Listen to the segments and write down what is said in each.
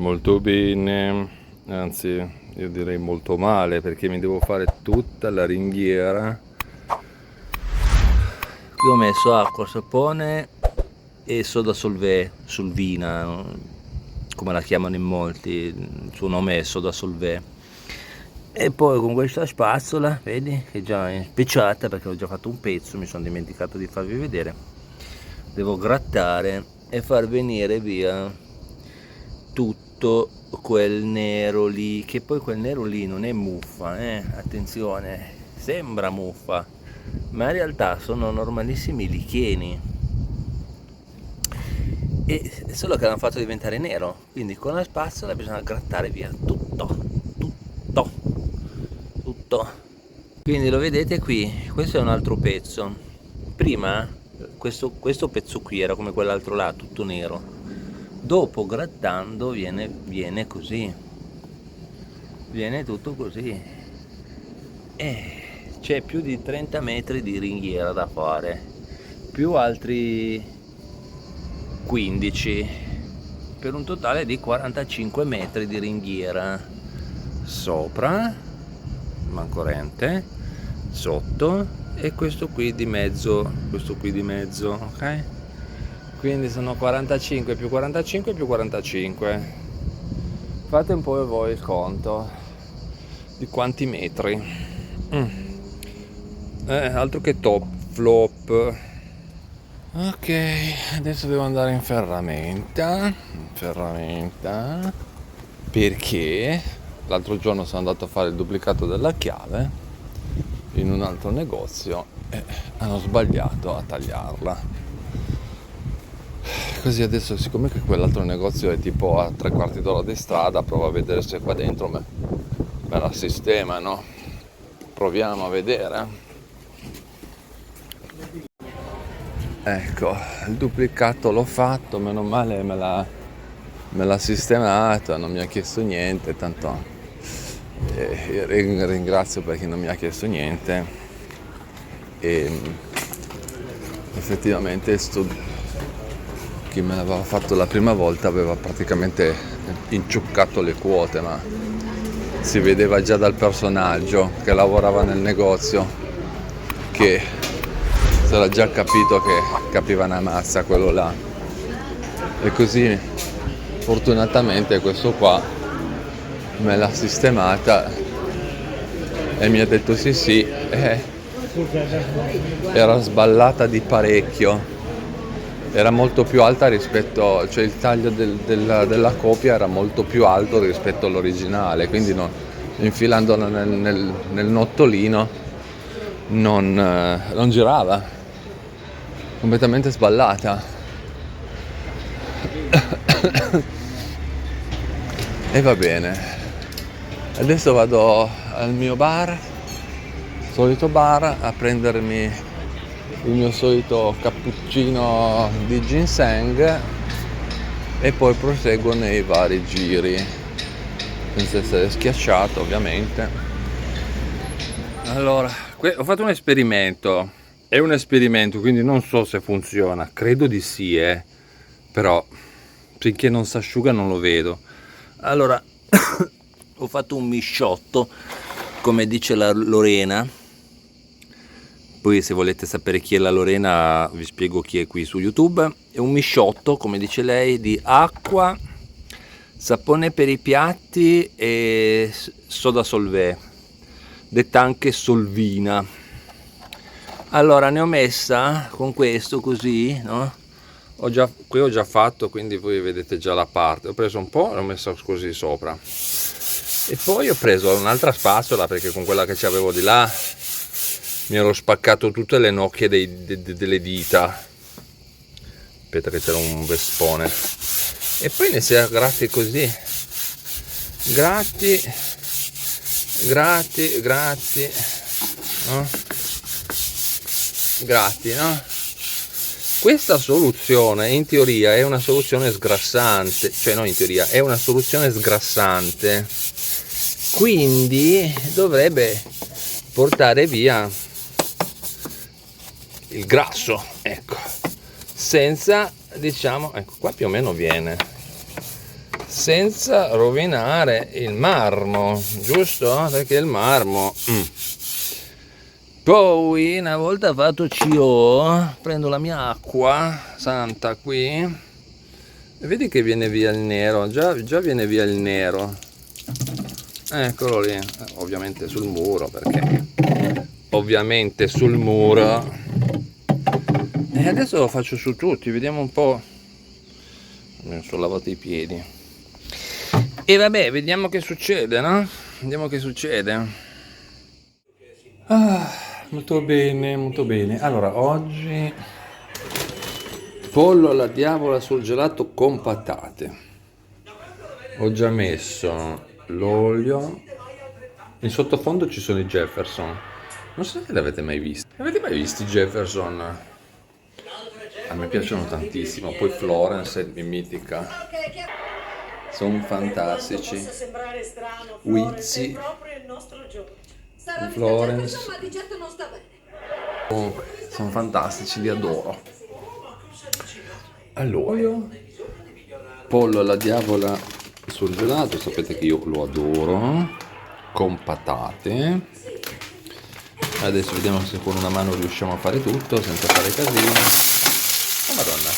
Molto bene, anzi io direi molto male perché mi devo fare tutta la ringhiera. Qui ho messo acqua, sapone e soda solvina, come la chiamano in molti, il suo nome è soda solvè. E poi con questa spazzola, vedi, che già è speciata perché ho già fatto un pezzo, mi sono dimenticato di farvi vedere. Devo grattare e far venire via tutto quel nero lì, che poi quel nero lì non è muffa, attenzione, sembra muffa, ma in realtà sono normalissimi licheni, e solo che l'hanno fatto diventare nero, quindi con la spazzola bisogna grattare via tutto. Quindi lo vedete qui, questo è un altro pezzo. Prima questo pezzo qui era come quell'altro là, tutto nero. Dopo grattando viene così, viene tutto così, e c'è più di 30 metri di ringhiera da fare, più altri 15, per un totale di 45 metri di ringhiera sopra, mancorente, sotto e questo qui di mezzo, ok? Quindi sono 45 più 45 più 45. Fate un po' voi il conto di quanti metri. Altro che top flop. Ok, adesso devo andare in ferramenta, perché l'altro giorno sono andato a fare il duplicato della chiave in un altro negozio e hanno sbagliato a tagliarla. Così adesso, siccome che quell'altro negozio è tipo a 3/4 d'ora di strada, provo a vedere se qua dentro me la sistemano. Proviamo a vedere. Ecco, il duplicato l'ho fatto, meno male me l'ha sistemato, non mi ha chiesto niente, tanto ringrazio perché non mi ha chiesto niente. E effettivamente chi me l'aveva fatto la prima volta aveva praticamente inciuccato le quote, ma si vedeva già dal personaggio che lavorava nel negozio che si era già capito che capiva una mazza quello là. E così fortunatamente questo qua me l'ha sistemata e mi ha detto sì, era sballata di parecchio, era molto più alta rispetto, cioè il taglio della copia era molto più alto rispetto all'originale, quindi infilandola nel nottolino non girava, completamente sballata. E va bene, adesso vado al mio solito bar, a prendermi il mio solito cappuccino di ginseng e poi proseguo nei vari giri senza essere schiacciato, ovviamente. Allora, ho fatto un esperimento, è un esperimento, quindi non so se funziona, credo di sì, però finché non si asciuga non lo vedo. Allora ho fatto un misciotto, come dice la Lorena. Poi se volete sapere chi è la Lorena vi spiego chi è qui su YouTube. È un misciotto, come dice lei, di acqua, sapone per i piatti e soda solvè, detta anche solvina. Allora ne ho messa con questo così, no? Qui ho già fatto, quindi voi vedete già la parte. Ho preso un po' e l'ho messa così sopra. E poi ho preso un'altra spazzola perché con quella che c'avevo di là mi ero spaccato tutte le nocchie delle dita. Aspetta che c'era un vespone. E poi ne si gratti così. Gratti, no? Gratti, no? Questa soluzione in teoria è una soluzione sgrassante, cioè no, in teoria è una soluzione sgrassante, quindi dovrebbe portare via il grasso, ecco, senza, diciamo, ecco qua più o meno viene, senza rovinare il marmo, giusto? Perché il marmo Poi una volta fatto CO prendo la mia acqua santa qui e vedi che viene via il nero, già viene via il nero, eccolo lì, ovviamente sul muro, perché ovviamente sul muro. E adesso lo faccio su tutti, vediamo un po'. Mi sono lavato i piedi e vabbè, vediamo che succede, no? Vediamo che succede. Molto bene, molto bene. Allora, oggi pollo alla diavola sul gelato con patate. Ho già messo l'olio. In sottofondo ci sono i Jefferson. Non so se li avete mai visti. Avete mai visto i Jefferson? A me piacciono tantissimo. Poi Florence è mitica. Sono fantastici. Wizzy, Florence. Comunque, sono fantastici, li adoro. Allora, pollo alla diavola sul gelato, sapete che io lo adoro, con patate. Adesso vediamo se con una mano riusciamo a fare tutto senza fare casino. Oh madonna,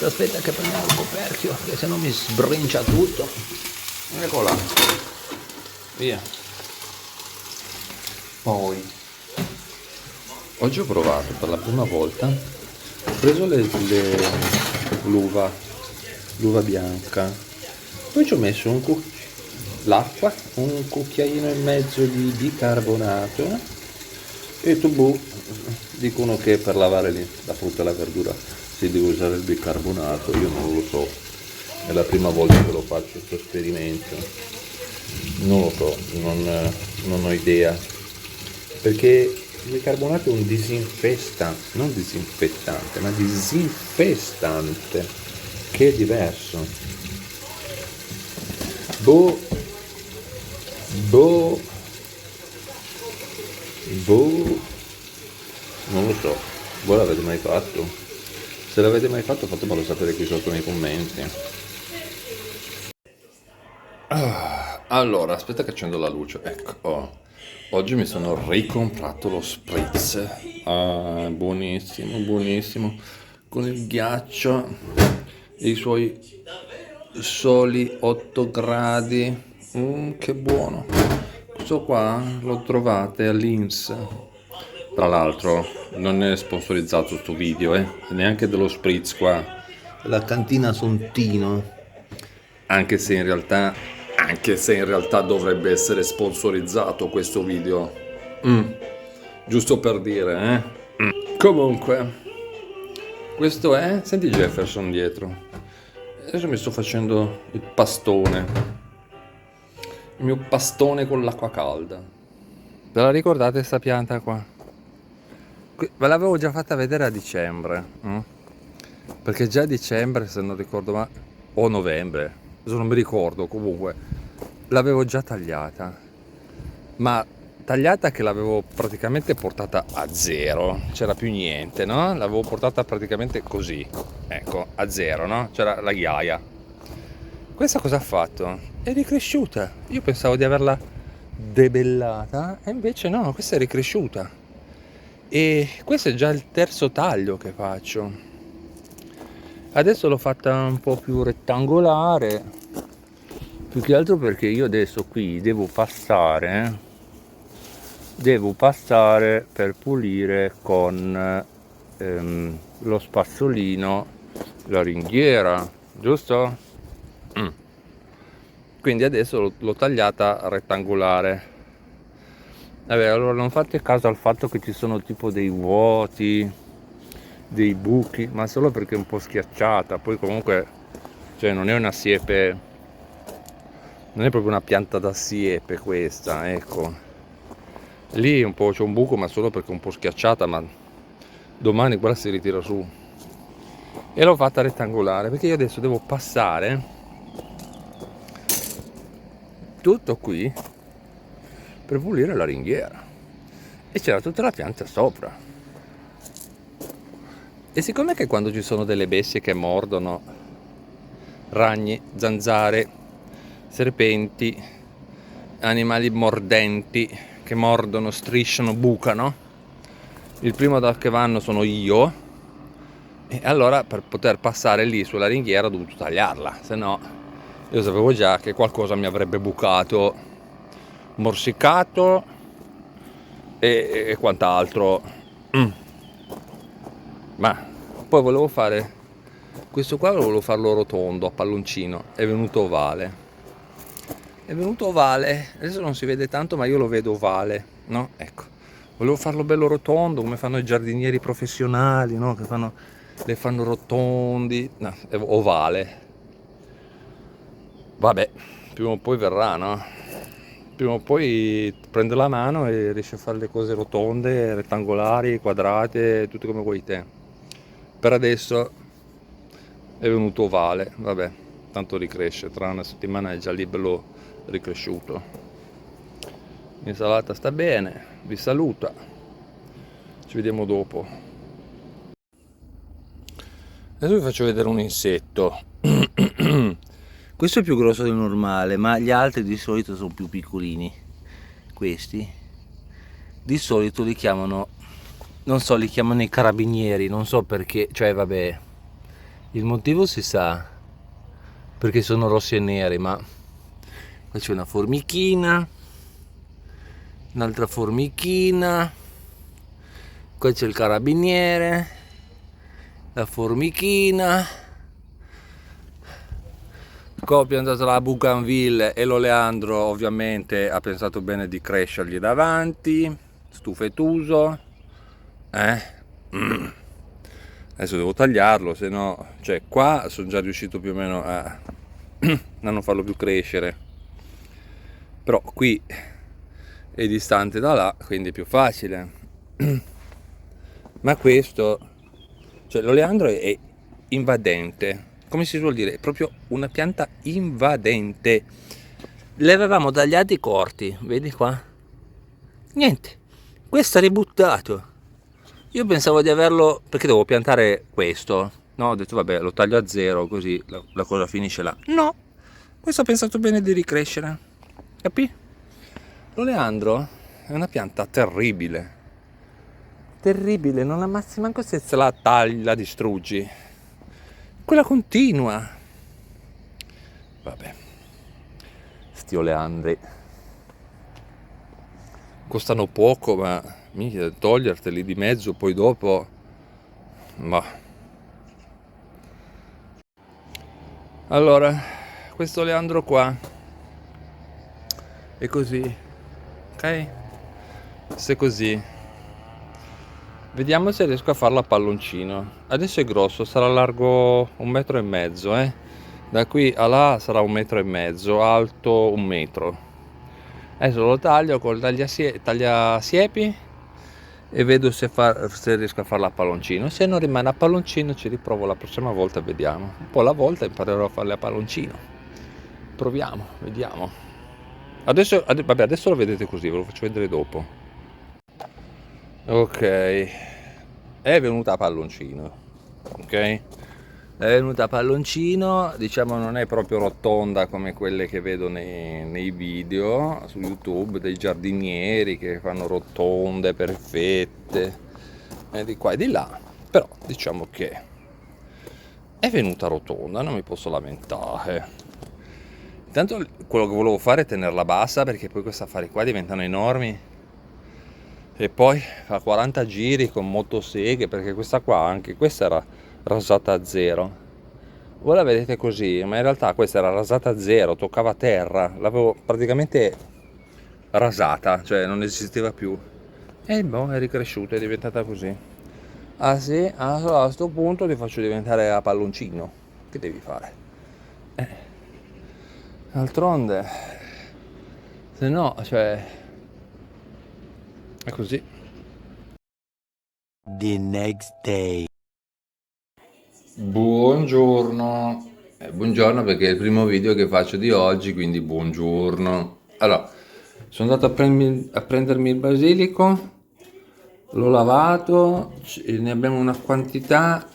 aspetta che prendiamo il coperchio, che se no mi sbrincia tutto. Eccola, via. Poi oggi ho provato per la prima volta, ho preso l'uva bianca, poi ci ho messo l'acqua, un cucchiaino e mezzo di bicarbonato e dicono che per lavare la frutta e la verdura si deve usare il bicarbonato, io non lo so, è la prima volta che lo faccio questo esperimento, non lo so, non ho idea, perché il bicarbonato è un non disinfettante, ma disinfestante, che è diverso. Non lo so, voi l'avete mai fatto? Se l'avete mai fatto fatemelo sapere qui sotto nei commenti. Allora, aspetta che accendo la luce, ecco. Oggi mi sono ricomprato lo spritz, buonissimo, con il ghiaccio e i suoi soli 8 gradi, che buono. Questo qua lo trovate all'Inps, tra l'altro non è sponsorizzato sto video, neanche dello spritz qua, la cantina Sontino, anche se in realtà dovrebbe essere sponsorizzato questo video, giusto per dire, Comunque, questo è, senti Jefferson dietro, adesso mi sto facendo il mio pastone con l'acqua calda. Ve la ricordate sta pianta qua? Ve l'avevo già fatta vedere a dicembre, perché già a dicembre, se non ricordo male, o novembre, adesso non mi ricordo, comunque l'avevo già tagliata, ma tagliata che l'avevo praticamente portata a zero, c'era più niente, no? L'avevo portata praticamente così, ecco, a zero, no? C'era la ghiaia. Questa cosa ha fatto? È ricresciuta. Io pensavo di averla debellata e invece no, questa è ricresciuta. E questo è già il terzo taglio che faccio. Adesso l'ho fatta un po' più rettangolare, più che altro perché io adesso qui devo passare per pulire con lo spazzolino la ringhiera, giusto? Quindi adesso l'ho tagliata rettangolare. Vabbè, allora non fate caso al fatto che ci sono tipo dei vuoti, dei buchi, ma solo perché è un po' schiacciata. Poi comunque, cioè, non è una siepe, non è proprio una pianta da siepe questa, ecco. Lì un po' c'è un buco, ma solo perché è un po' schiacciata, ma domani quella si ritira su. E l'ho fatta rettangolare perché io adesso devo passare tutto qui per pulire la ringhiera, e c'era tutta la pianta sopra, E siccome che quando ci sono delle bestie che mordono, ragni, zanzare, serpenti, animali mordenti che mordono, strisciano, bucano, il primo che vanno sono io, e allora per poter passare lì sulla ringhiera ho dovuto tagliarla, se no io sapevo già che qualcosa mi avrebbe bucato, morsicato e quant'altro. Ma poi volevo fare questo qua, volevo farlo rotondo a palloncino, è venuto ovale. Adesso non si vede tanto ma io lo vedo ovale, no? Ecco, volevo farlo bello rotondo come fanno i giardinieri professionali, no? Che le fanno rotondi, no, è ovale. Vabbè, prima o poi verrà, no? Prima o poi prende la mano e riesce a fare le cose rotonde, rettangolari, quadrate, tutte come vuoi te. Per adesso è venuto ovale, vabbè, tanto ricresce, tra una settimana è già lì bello ricresciuto. L'insalata sta bene, vi saluta, ci vediamo dopo. Adesso vi faccio vedere un insetto. Questo è più grosso del normale, ma gli altri di solito sono più piccolini. Questi di solito li chiamano, non so, li chiamano i carabinieri, non so perché, cioè vabbè, il motivo si sa, perché sono rossi e neri, ma qua c'è una formichina, un'altra formichina, qua c'è il carabiniere, la formichina. Qua ho piantato la bougainville e l'oleandro ovviamente ha pensato bene di crescergli davanti, stufetuso. Adesso devo tagliarlo, se no, cioè qua sono già riuscito più o meno a non farlo più crescere, però qui è distante da là, quindi è più facile. Ma questo, cioè l'oleandro è invadente, come si suol dire, è proprio una pianta invadente. Le avevamo tagliati corti, vedi qua? Niente, questo è ributtato. Io pensavo di averlo, perché devo piantare questo, no? Ho detto vabbè, lo taglio a zero così la cosa finisce là. No, questo ho pensato bene di ricrescere, capì? L'oleandro è una pianta terribile, non ammazzi manco se la tagli, la distruggi. Quella continua. Vabbè, sti oleandri costano poco, ma mica toglierteli di mezzo poi dopo, ma allora questo oleandro qua è così, ok? Se così, vediamo se riesco a farlo a palloncino. Adesso è grosso, sarà largo 1,5 metri, da qui a là sarà 1,5 metri, alto 1 metro. Adesso lo taglio col tagliasiepi e vedo se riesco a farla a palloncino. Se non rimane a palloncino ci riprovo la prossima volta e vediamo. Un po' alla volta imparerò a farle a palloncino. Proviamo, vediamo. Adesso lo vedete così, ve lo faccio vedere dopo. Ok, è venuta a palloncino, ok? È venuta a palloncino, diciamo non è proprio rotonda come quelle che vedo nei video su YouTube dei giardinieri che fanno rotonde perfette di qua e di là, però diciamo che è venuta rotonda, non mi posso lamentare. Intanto quello che volevo fare è tenerla bassa, perché poi questi affari qua diventano enormi e poi fa 40 giri con motoseghe, perché questa qua, anche questa era rasata a zero. Voi la vedete così, ma in realtà questa era rasata a zero, toccava terra, l'avevo praticamente rasata, cioè non esisteva più. E boh, è ricresciuta, è diventata così. Ah sì? Allora a questo punto ti faccio diventare a palloncino. Che devi fare? D'altronde, se no, cioè, è così. The next day. Buongiorno, buongiorno perché è il primo video che faccio di oggi, quindi buongiorno. Allora, sono andato a prendermi il basilico, l'ho lavato, ne abbiamo una quantità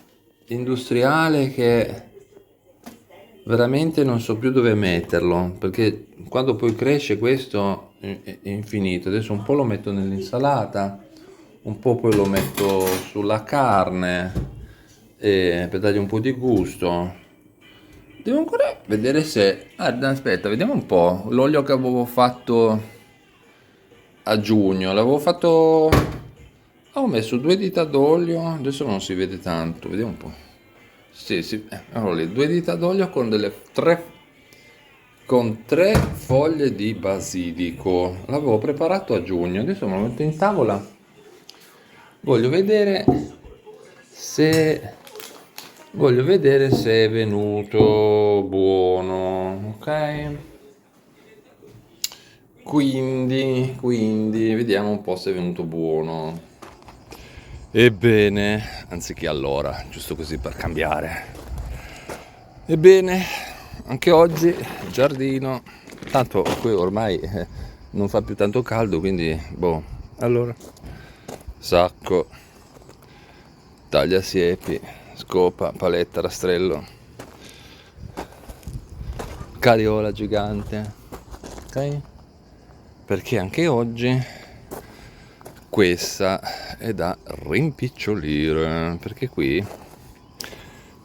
industriale che veramente non so più dove metterlo, perché quando poi cresce questo è infinito. Adesso un po' lo metto nell'insalata, un po' poi lo metto sulla carne per dargli un po' di gusto. Devo ancora vedere se... Ah, aspetta, vediamo un po'. L'olio che avevo fatto a giugno, l'avevo fatto... Ho messo 2 dita d'olio, adesso non si vede tanto, vediamo un po'. Sì, sì, eccolo lì, 2 dita d'olio con 3 foglie di basilico. L'avevo preparato a giugno, adesso me lo metto in tavola. Voglio vedere se è venuto buono, ok? Quindi vediamo un po' se è venuto buono. Ebbene, anziché allora, giusto così per cambiare. Ebbene, anche oggi il giardino, tanto qui ormai non fa più tanto caldo, quindi boh. Allora, sacco, tagliasiepi, scopa, paletta, rastrello, cariola gigante, ok? Perché anche oggi questa è da rimpicciolire, perché qui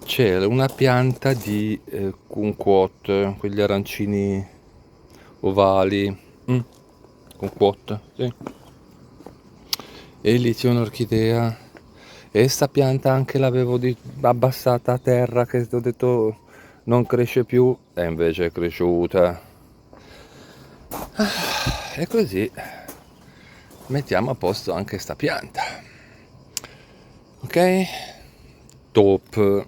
c'è una pianta di kumquat, quegli arancini ovali, kumquat, sì. E lì c'è un'orchidea e sta pianta anche l'avevo abbassata a terra, che ho detto non cresce più, e invece è cresciuta. E così mettiamo a posto anche sta pianta, ok? Top.